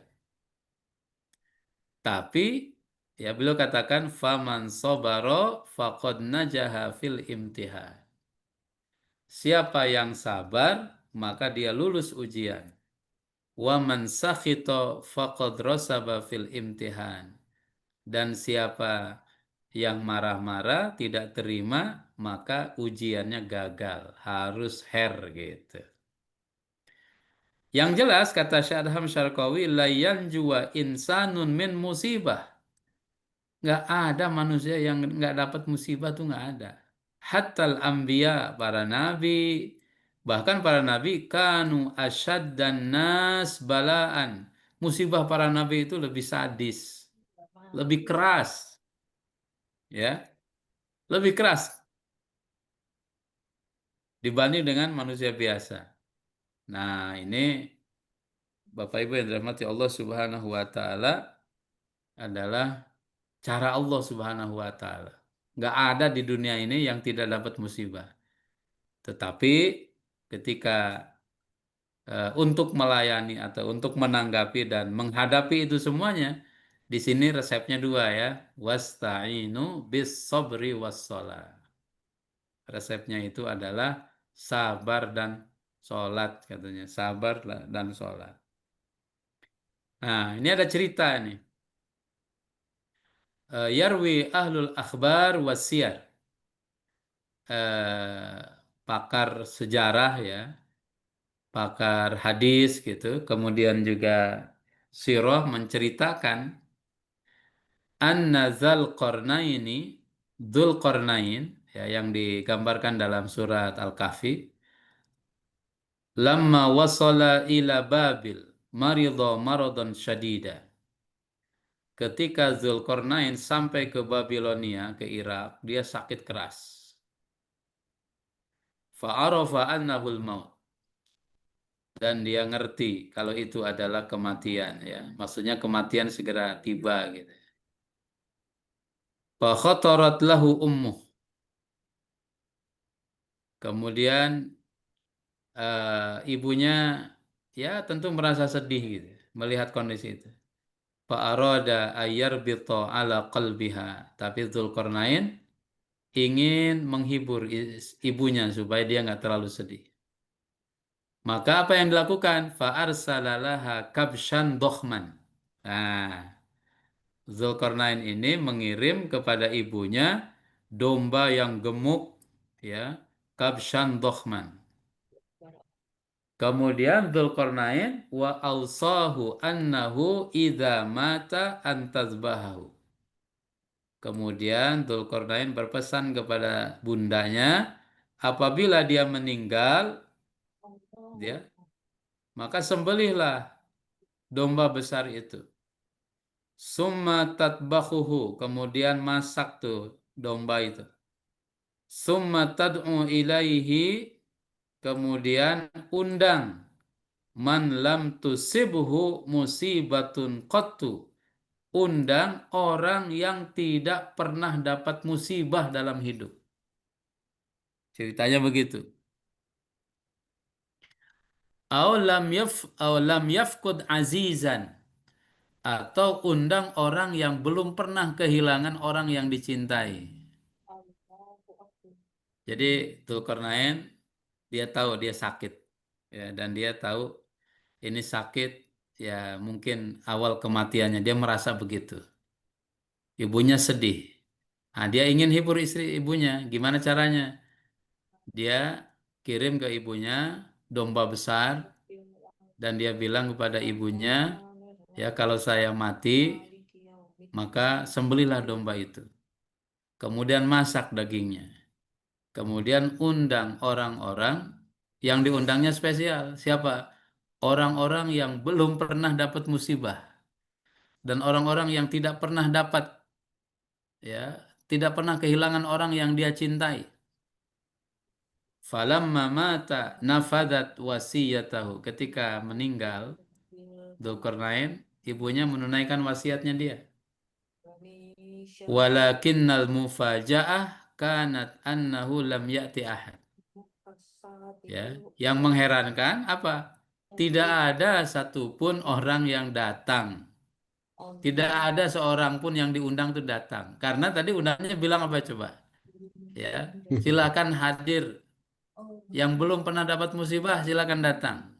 Speaker 2: Tapi ya beliau katakan faman sabaro faqad najaha fil imtihan. Siapa yang sabar, maka dia lulus ujian. Wa man sakhita faqad rasaba fil imtihan. Dan siapa yang marah-marah, tidak terima, maka ujiannya gagal, harus her gitu. Yang jelas kata Syadham Syarqawi, la yanjuwa insanun min musibah. Nggak ada manusia yang nggak dapat musibah, tuh nggak ada. Hatal anbiya, para nabi, bahkan para nabi kanu asyaddan nas balaan. Musibah para nabi itu lebih sadis, lebih keras, ya, lebih keras dibanding dengan manusia biasa. Nah, ini Bapak Ibu yang dirahmati Allah Subhanahu wa taala adalah cara Allah Subhanahu wa taala. Nggak ada di dunia ini yang tidak dapat musibah. Tetapi ketika untuk melayani atau untuk menanggapi dan menghadapi itu semuanya, di sini resepnya dua, ya. Wasta'inu bis sabri was shalah. Resepnya itu adalah sabar dan sholat, katanya. Sabar dan sholat. Nah, ini ada cerita nih. Yarwi ahlul akhbar wasiyar. Pakar sejarah, ya, pakar hadis gitu, kemudian juga sirah menceritakan anna Dzulqarnaini, Dzulqarnain, ya, yang digambarkan dalam surat Al-Kahfi, lamma wasala ila Babil maridha maradan syadida. Ketika Dzulqarnain sampai ke Babilonia, ke Irak, dia sakit keras. Fa'arafa annahul maut. Dan dia ngerti kalau itu adalah kematian, ya. Maksudnya kematian segera tiba gitu. Fa khatarat lahu ummuh. Kemudian ibunya ya tentu merasa sedih gitu melihat kondisi itu. Fa'arada ayyarbita ala qalbiha. Tapi Dzulqarnain ingin menghibur ibunya supaya dia nggak terlalu sedih. Maka apa yang dilakukan? Fa'arsalalaha kabshan dokhman. Nah, Zulkarnain ini mengirim kepada ibunya domba yang gemuk, ya, kabshan dokhman. Kemudian Dzulqarnain wa ausahu annahu idza mata antazbahahu. Kemudian Dzulqarnain berpesan kepada bundanya, apabila dia meninggal, dia maka sembelihlah domba besar itu. Summa tatbakhuhu, kemudian masak tuh domba itu. Summa tad'u ilaihi, kemudian undang man lam tusibhu musibatun qattu. Undang orang yang tidak pernah dapat musibah dalam hidup. Ceritanya begitu. Aw lam yafqud azizan, atau undang orang yang belum pernah kehilangan orang yang dicintai. Jadi Dzulkarnain dia tahu dia sakit, ya, dan dia tahu ini sakit, ya mungkin awal kematiannya, dia merasa begitu. Ibunya sedih. Nah, dia ingin hibur istri ibunya. Gimana caranya? Dia kirim ke ibunya domba besar dan dia bilang kepada ibunya, ya kalau saya mati, maka sembelihlah domba itu. Kemudian masak dagingnya. Kemudian undang orang-orang yang diundangnya spesial. Siapa? Orang-orang yang belum pernah dapat musibah dan orang-orang yang tidak pernah dapat, ya, tidak pernah kehilangan orang yang dia cintai. Falamma mata nafadat wasiyatahu. Ketika meninggal Dzulkarnain, ibunya menunaikan wasiatnya dia. Walakinnal mufaja'ah kanat annahu lam ya'ti ahad. Ya, yang mengherankan apa? Tidak ada satupun orang yang datang. Tidak ada seorang pun yang diundang itu datang. Karena tadi undangnya bilang apa coba? Ya, silakan hadir. Yang belum pernah dapat musibah silakan datang.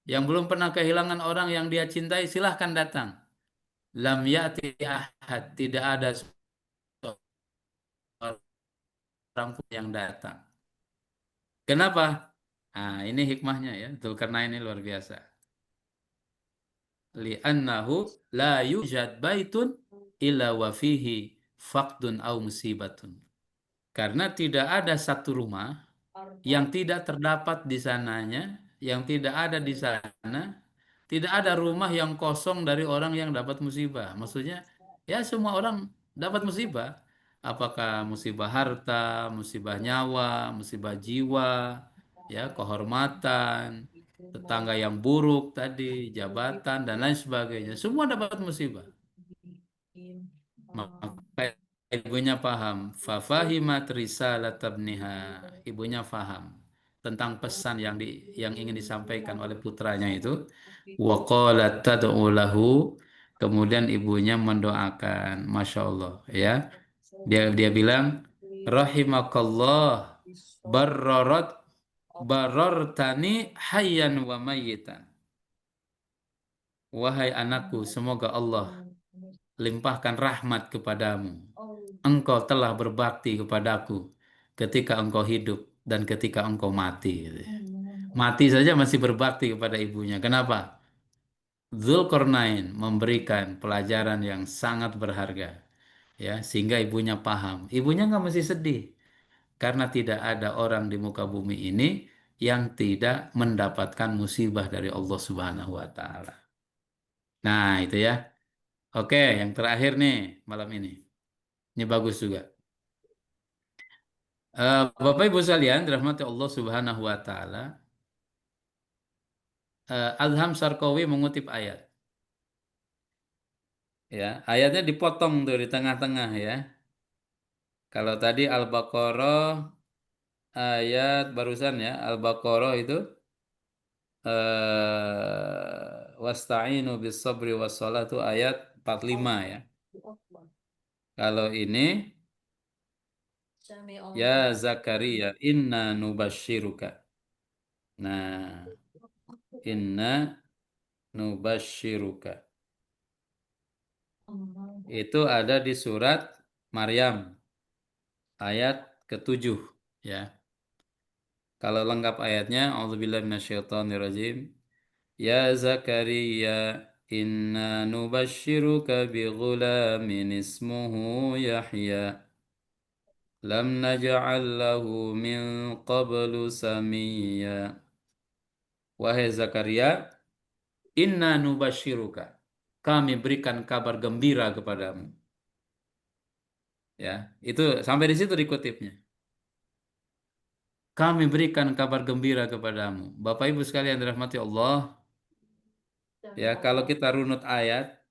Speaker 2: Yang belum pernah kehilangan orang yang dia cintai silahkan datang. Lam ya'ti ahad. Tidak ada seorang pun yang datang. Kenapa? Nah, ini hikmahnya ya. Dzulkarnain ini luar biasa. Li'annahu la yujad baitun illa wa fihi faqdun au musibatun. Karena tidak ada satu rumah yang tidak terdapat di sananya, yang tidak ada di sana, tidak ada rumah yang kosong dari orang yang dapat musibah. Maksudnya, ya semua orang dapat musibah. Apakah musibah harta, musibah nyawa, musibah jiwa, ya kehormatan, tetangga yang buruk tadi, jabatan dan lain sebagainya. Semua dapat musibah. Maka ibunya paham. Fafahimat risalat tabniha. Ibunya paham tentang pesan yang ingin disampaikan oleh putranya itu. Wa qalat tad'u lahu. Kemudian ibunya mendoakan. Masya Allah, ya. Dia bilang, rahimakallah barrarat barartani hayyan wa mayyitan. Wahai anakku, semoga Allah limpahkan rahmat kepadamu. Engkau telah berbakti kepadaku ketika engkau hidup dan ketika engkau mati. Mati saja masih berbakti kepada ibunya. Kenapa? Zulkarnain memberikan pelajaran yang sangat berharga, ya, sehingga ibunya paham. Ibunya nggak mesti sedih karena tidak ada orang di muka bumi ini yang tidak mendapatkan musibah dari Allah Subhanahu wa taala. Nah, itu ya. Oke, yang terakhir nih malam ini. Ini bagus juga. Bapak Ibu sekalian, dirahmati Allah Subhanahu wa taala. Adham Sarkawi mengutip ayat. Ya, ayatnya dipotong tuh di tengah-tengah ya. Kalau tadi Al-Baqarah ayat barusan ya, Al-Baqarah itu wasta'inu bis sabri was salatu ayat 45 ya. Kalau ini ya Zakaria inna nubashiruka. Nah, inna nubashiruka. Itu ada di surat Maryam ayat ke-7 ya. Kalau lengkap ayatnya auzubillahi minasyaitonirrajim. Ya Zakaria inna nubashiruka bi ghulamin ismuhu Yahya lam naj'al lahu min qablu samiyya. Wahai Zakaria, inna nubashiruka. Kami berikan kabar gembira kepadamu. Ya, itu sampai di situ dikutipnya. Kami berikan kabar gembira kepadamu. Bapak Ibu sekalian dirahmati Allah, ya kalau kita runut ayat,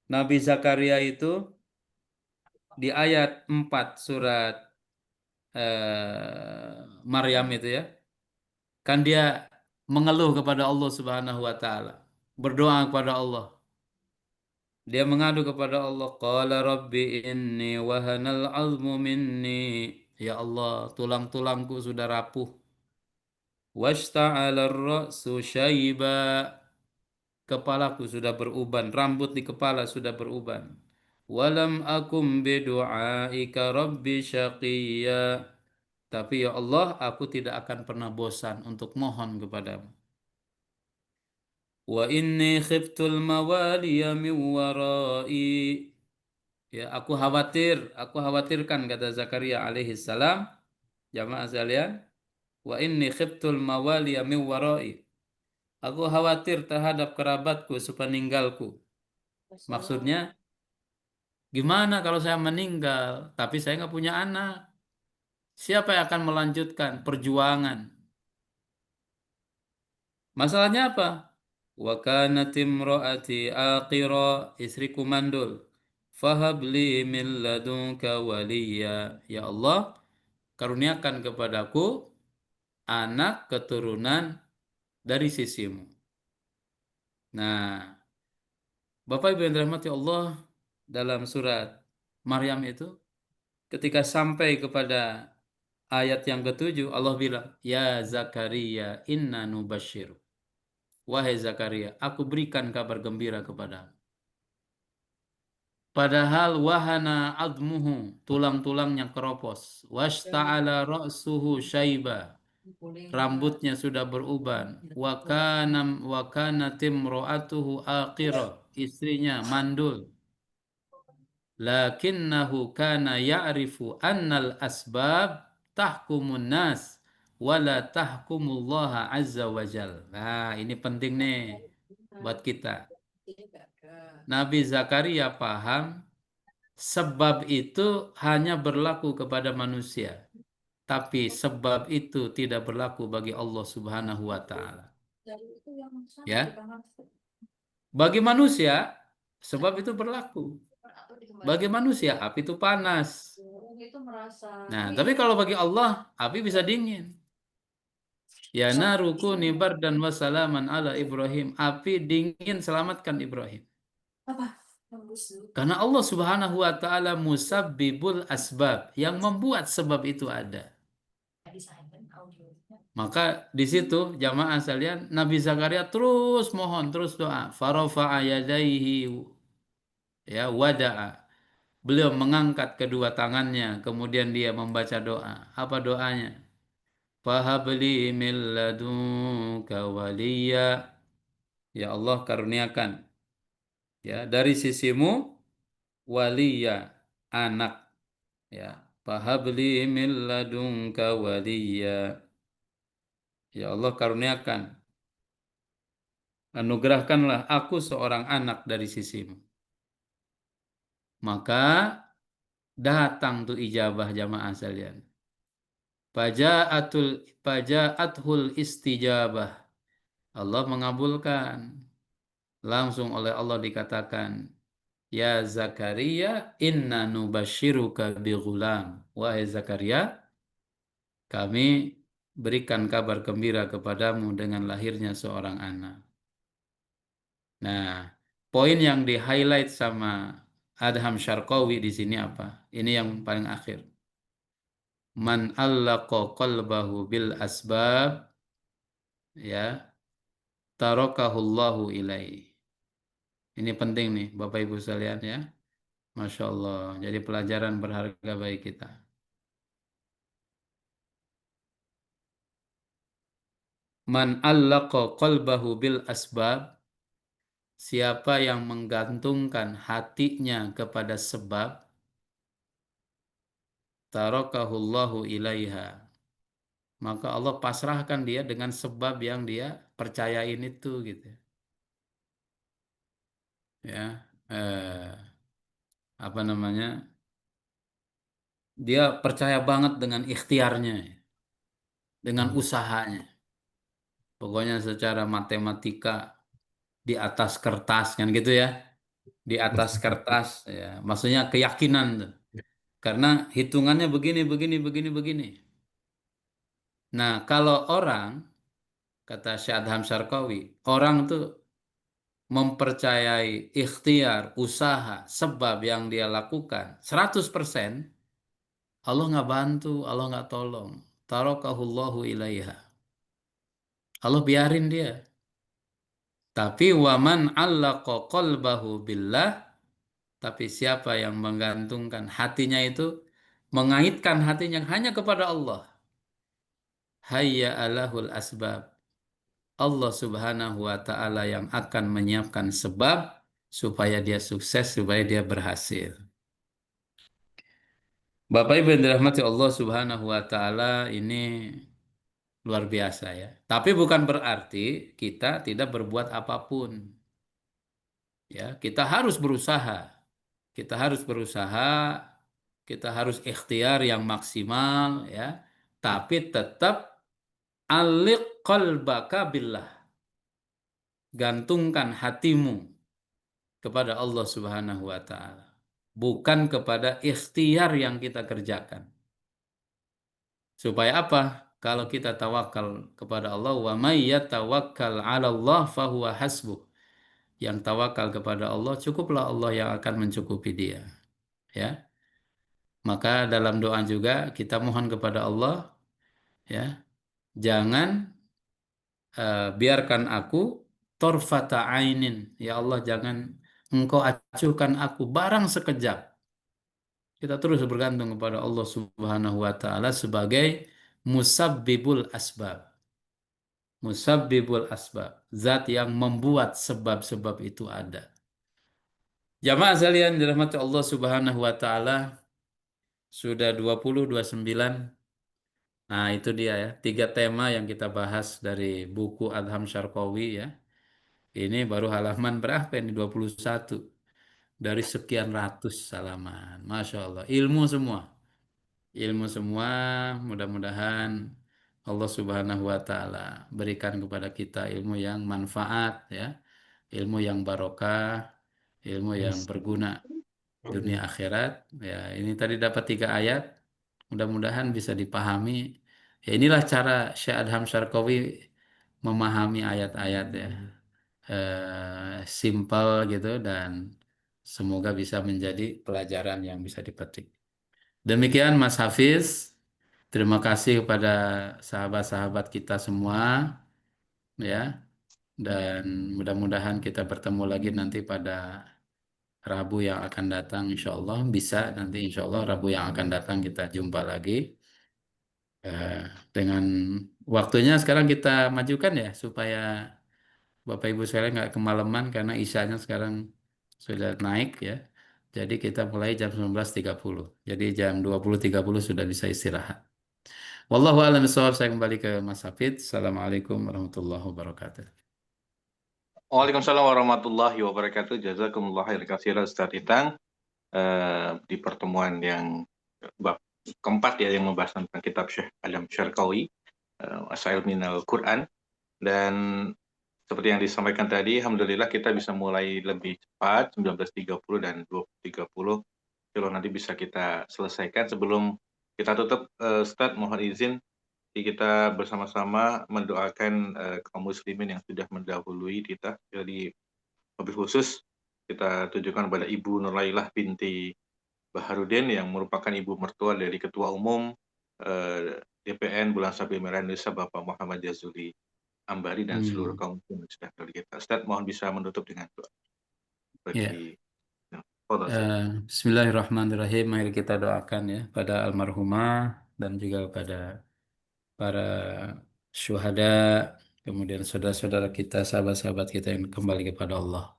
Speaker 2: Nabi Zakaria itu di ayat 4 surat Maryam itu ya, kan dia mengeluh kepada Allah Subhanahu wa taala, berdoa kepada Allah. Dia mengadu kepada Allah, qala rabbi inni wahanal azmu minni. Ya Allah, tulang-tulangku sudah rapuh. Washta'ala ar-ra'su syaiba. Kepalaku sudah beruban, rambut di kepala sudah beruban. Walam akum bidu'aika rabbi syaqiyya. Tapi ya Allah, aku tidak akan pernah bosan untuk mohon kepadamu. Wa inni khiftul mawaliya min warai. Ya, aku khawatirkan kata Zakaria alaihi salam, jamaah sekalian, wa inni khiftul mawaliya min warai. Aku khawatir terhadap kerabatku sepeninggalku. Maksudnya, gimana kalau saya meninggal, tapi saya nggak punya anak? Siapa yang akan melanjutkan perjuangan? Masalahnya apa? Wa kanat imraati aqira, istriku mandul. Fahab li min ladunka waliya. Ya Allah, karuniakan kepadaku anak keturunan dari sisimu. Nah, Bapak Ibu yang dirahmati Allah, dalam surat Maryam itu, ketika sampai kepada ayat yang ketujuh, Allah bilang, Ya Zakaria, inna nubashir. Wahai Zakaria, aku berikan kabar gembira kepadamu. Padahal wahana admuhu, tulang-tulangnya keropos. Washta'ala ra'suhu syaiba, rambutnya sudah beruban. Wakana timro'atuhu aqira, istrinya mandul. Lakinnahu kana ya'rifu annal asbab tahkumun nas wala tahkumullaha azza wa jal. Nah, ini penting nih buat kita. Nabi Zakaria paham sebab itu hanya berlaku kepada manusia, tapi sebab itu tidak berlaku bagi Allah Subhanahu wa taala. Ya. Bagi manusia sebab itu berlaku. Bagi manusia api itu panas. Nah, tapi kalau bagi Allah api bisa dingin. Ya naruku nibar dan wasalaman ala Ibrahim. Api dingin selamatkan Ibrahim. Karena Allah Subhanahu wa taala musabbibul asbab, yang membuat sebab itu ada. Maka di situ jamaah sekalian, Nabi Zakaria terus mohon, terus doa. Farafa'a yadaihi ya wada'a. Beliau mengangkat kedua tangannya, kemudian dia membaca doa. Apa doanya? Fahabli min ladunka waliya. Ya Allah, karuniakan ya dari sisimu waliya, anak ya. Fahabli min ladunka waliya. Ya Allah, karuniakan, anugerahkanlah aku seorang anak dari sisimu. Maka datang tuh ijabah jamaah sekalian. Faja'athul istijabah. Allah mengabulkan. Langsung oleh Allah dikatakan, Ya Zakaria, inna nubashiruka bi ghulam. Wahai Zakaria, kami berikan kabar gembira kepadamu dengan lahirnya seorang anak. Nah, poin yang di-highlight sama Adham Syarqawi di sini apa? Ini yang paling akhir. Man allaqa qalbahu bil asbab, ya, tarakahullahu ilaihi. Ini penting nih, Bapak Ibu sekalian ya. Masya Allah. Jadi pelajaran berharga bagi kita. Man allaqa qalbahu bil asbab. Siapa yang menggantungkan hatinya kepada sebab, tarakahullahu ilaiha. Maka Allah pasrahkan dia dengan sebab yang dia percayain itu gitu. Ya, apa namanya? Dia percaya banget dengan ikhtiarnya, dengan usahanya. Pokoknya secara matematika di atas kertas kan gitu ya. Di atas kertas ya. Maksudnya keyakinan tuh. Karena hitungannya begini begini begini begini. Nah, kalau orang kata Syekh Adham Syarqawi, orang tuh mempercayai ikhtiar, usaha, sebab yang dia lakukan 100%, Allah nggak bantu, Allah nggak tolong. Tarakahullahu ilaiha. Allah biarin dia. Tapi waman allaqa qalbahu billah, tapi siapa yang menggantungkan hatinya itu, mengaitkan hatinya hanya kepada Allah. Hayya alahul asbab. Allah Subhanahu wa taala yang akan menyiapkan sebab supaya dia sukses, supaya dia berhasil. Bapak Ibu yang dirahmati Allah Subhanahu wa taala, ini luar biasa ya. Tapi bukan berarti kita tidak berbuat apapun. Ya, kita harus berusaha. Kita harus berusaha, kita harus ikhtiar yang maksimal ya. Tapi tetap alik qalbaka billah. Gantungkan hatimu kepada Allah Subhanahu wa taala. Bukan kepada ikhtiar yang kita kerjakan. Supaya apa? Kalau kita tawakal kepada Allah, wa may yatawakkal 'ala Allah fahuwa hasbuh. Yang tawakal kepada Allah, cukuplah Allah yang akan mencukupi dia. Ya. Maka dalam doa juga kita mohon kepada Allah, ya, jangan biarkan aku torfata ainin. Ya Allah, jangan engkau acuhkan aku barang sekejap. Kita terus bergantung kepada Allah Subhanahu wa taala sebagai musabbibul asbab. Musabbibul asbab, zat yang membuat sebab-sebab itu ada. Jamaah sekalian dirahmati Allah Subhanahu wa taala, sudah 29. Nah, itu dia ya, 3 tema yang kita bahas dari buku Adham Syarqawi ya. Ini baru halaman berapa ini? 21 dari sekian ratus halaman. Masya Allah, ilmu semua. Ilmu semua, mudah-mudahan Allah Subhanahu wa taala berikan kepada kita ilmu yang manfaat ya, ilmu yang barokah, ilmu yang berguna dunia akhirat. Ya, ini tadi dapat 3 ayat, mudah-mudahan bisa dipahami. Ya, inilah cara Syekh Adham Syarqawi memahami ayat-ayat ya. Simpel gitu dan semoga bisa menjadi pelajaran yang bisa dipetik. Demikian Mas Hafiz, terima kasih kepada sahabat-sahabat kita semua ya, dan mudah-mudahan kita bertemu lagi nanti pada Rabu yang akan datang, insya Allah bisa nanti insya Allah Rabu yang akan datang kita jumpa lagi. Dengan waktunya sekarang kita majukan ya supaya Bapak Ibu sekalian nggak kemalaman karena isyanya sekarang sudah naik ya. Jadi kita mulai jam 19.30. Jadi jam 20.30 sudah bisa istirahat. Wallahu a'lam bishawab. Saya kembali ke Mas Hafid. Assalamualaikum warahmatullahi wabarakatuh.
Speaker 1: Waalaikumsalam warahmatullahi wabarakatuh. Jazakumullah khair katsiran Ustaz Itang. Di pertemuan yang bab keempat ya, yang membahas tentang kitab Syekh Adham Syarqawi, Masail Minal Quran. Dan seperti yang disampaikan tadi, alhamdulillah kita bisa mulai lebih cepat, 19.30 dan 20.30. Kalau nanti bisa kita selesaikan sebelum kita tutup, Ustaz mohon izin Jadi kita bersama-sama mendoakan kaum muslimin yang sudah mendahului kita. Jadi lebih khusus kita tujukan pada Ibu Nurlailah binti Baharudin yang merupakan ibu mertua dari Ketua Umum DPN Bulan Sabit Merah Indonesia Bapak Muhammad Jazuli Ambari dan seluruh kaum muslimin yang sudah dari kita. Ustaz, mohon bisa menutup dengan doa
Speaker 2: Ya.
Speaker 1: bagi Ustaz.
Speaker 2: Bismillahirrahmanirrahim. Mari kita doakan ya pada almarhumah dan juga pada para syuhada, kemudian saudara-saudara kita, sahabat-sahabat kita yang kembali kepada Allah.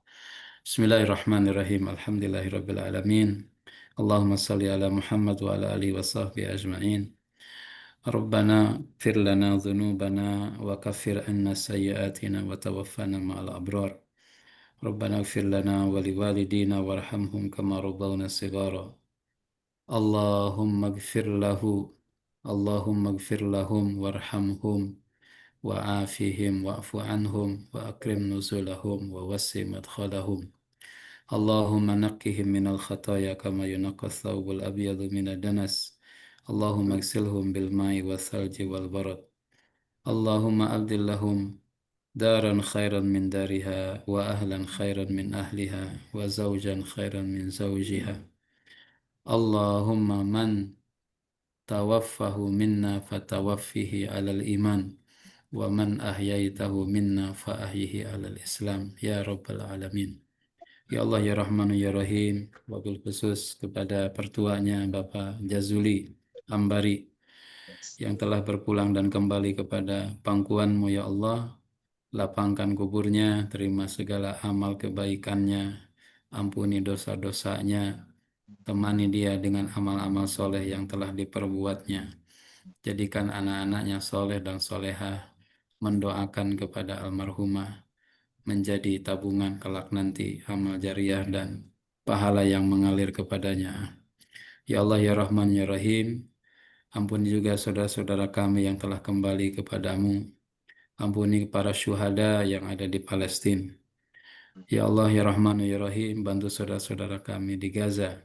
Speaker 2: Bismillahirrahmanirrahim. Alhamdulillahirabbil alamin. Allahumma shalli ala Muhammad wa ala alihi wa sahbihi ajma'in. Rabbana fir lana dhunubana wa kaffir anna sayyi'atina wa tawaffana ma'al abrar. Rabbana ighfir lana wa liwalidina warhamhum kama rabbawna shighara. Allahumma ighfir lahu Allahumma ighfir lahum warhamhum wa'afihim wa'fu anhum wa akrim nuzulahum wa wassi madkhalahum. Allahumma naqqihim minal khataya kama yunaqqa thawbul abyadu minad danas. Allahumma igsilhum bil ma'i wal thalji wal barad. Allahumma abdil lahum daran khairan min dariha wa ahlan khairan min ahliha wa zawjan khairan min zawjiha. Allahumma man tawaffahu minna fatawaffihi alal iman wa man ahyaitahu minna fa ahyihi alal islam ya rabbal alamin. Ya Allah ya Rahman ya Rahim, wabil khusus kepada pertuanya Bapak Jazuli Ambari yang telah berpulang dan kembali kepada pangkuan-Mu ya Allah. Lapangkan kuburnya, terima segala amal kebaikannya, ampuni dosa-dosanya, temani dia dengan amal-amal soleh yang telah diperbuatnya. Jadikan anak-anaknya soleh dan solehah, mendoakan kepada almarhumah, menjadi tabungan kelak nanti, amal jariah dan pahala yang mengalir kepadanya. Ya Allah ya Rahman ya Rahim, ampuni juga saudara-saudara kami yang telah kembali kepadamu. Ampuni para syuhada yang ada di Palestina. Ya Allah ya Rahman ya Rahim, bantu saudara-saudara kami di Gaza.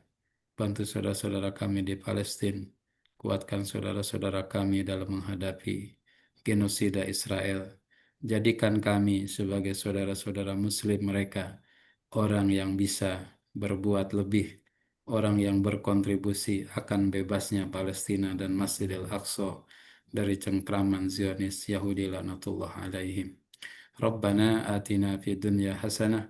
Speaker 2: Bantu saudara-saudara kami di Palestina. Kuatkan saudara-saudara kami dalam menghadapi genosida Israel. Jadikan kami sebagai saudara-saudara Muslim mereka, orang yang bisa berbuat lebih, orang yang berkontribusi akan bebasnya Palestina dan Masjidil Aqsa dari cengkraman Zionis Yahudi lanatullah alaihim. Rabbana atina fid dunya hasanah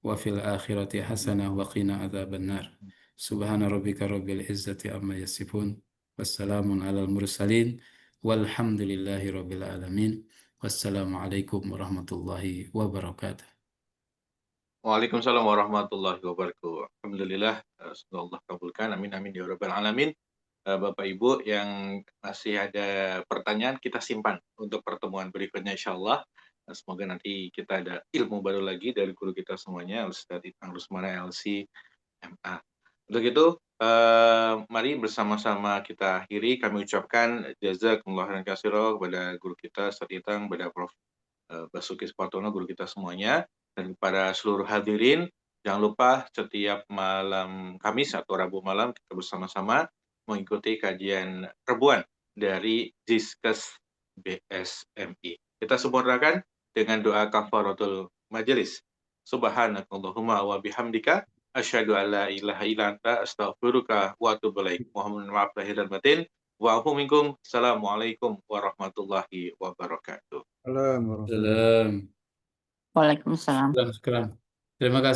Speaker 2: wa fil akhirati hasanah wa qina adzabannar. Subhana rabbika rabbil izzati amma yasifun. Wassalamun alal mursalin. Walhamdulillahi rabbil alamin. Wassalamualaikum warahmatullahi wabarakatuh.
Speaker 1: Waalaikumsalam warahmatullahi wabarakatuh. Alhamdulillah, semoga Allah kabulkan. Amin amin ya rabbal alamin. Bapak Ibu yang masih ada pertanyaan kita simpan untuk pertemuan berikutnya insyaallah. Semoga nanti kita ada ilmu baru lagi dari guru kita semuanya, Ustaz Itang Rusmana LC MA. Untuk itu, mari bersama-sama kita akhiri. Kami ucapkan jazakumullah khairan katsira kepada guru kita Ustaz Itang, kepada Prof. Basuki Supartono, guru kita semuanya, dan kepada seluruh hadirin. Jangan lupa setiap malam Kamis atau Rabu malam kita bersama-sama mengikuti kajian rebuan dari Diskus BSMI. Kita sempurnakan dengan doa kafaratul majelis. Subhanakallahumma wa bihamdika asyhadu an la ilaha illa anta astaghfiruka wa atubu ilaik. Mohon maaf lahir dan batin. Wa afu minkum. Assalamualaikum warahmatullahi wabarakatuh.
Speaker 3: Salam warahmatullahi
Speaker 2: Salam.
Speaker 4: Waalaikumsalam.
Speaker 2: Salam. Terima kasih.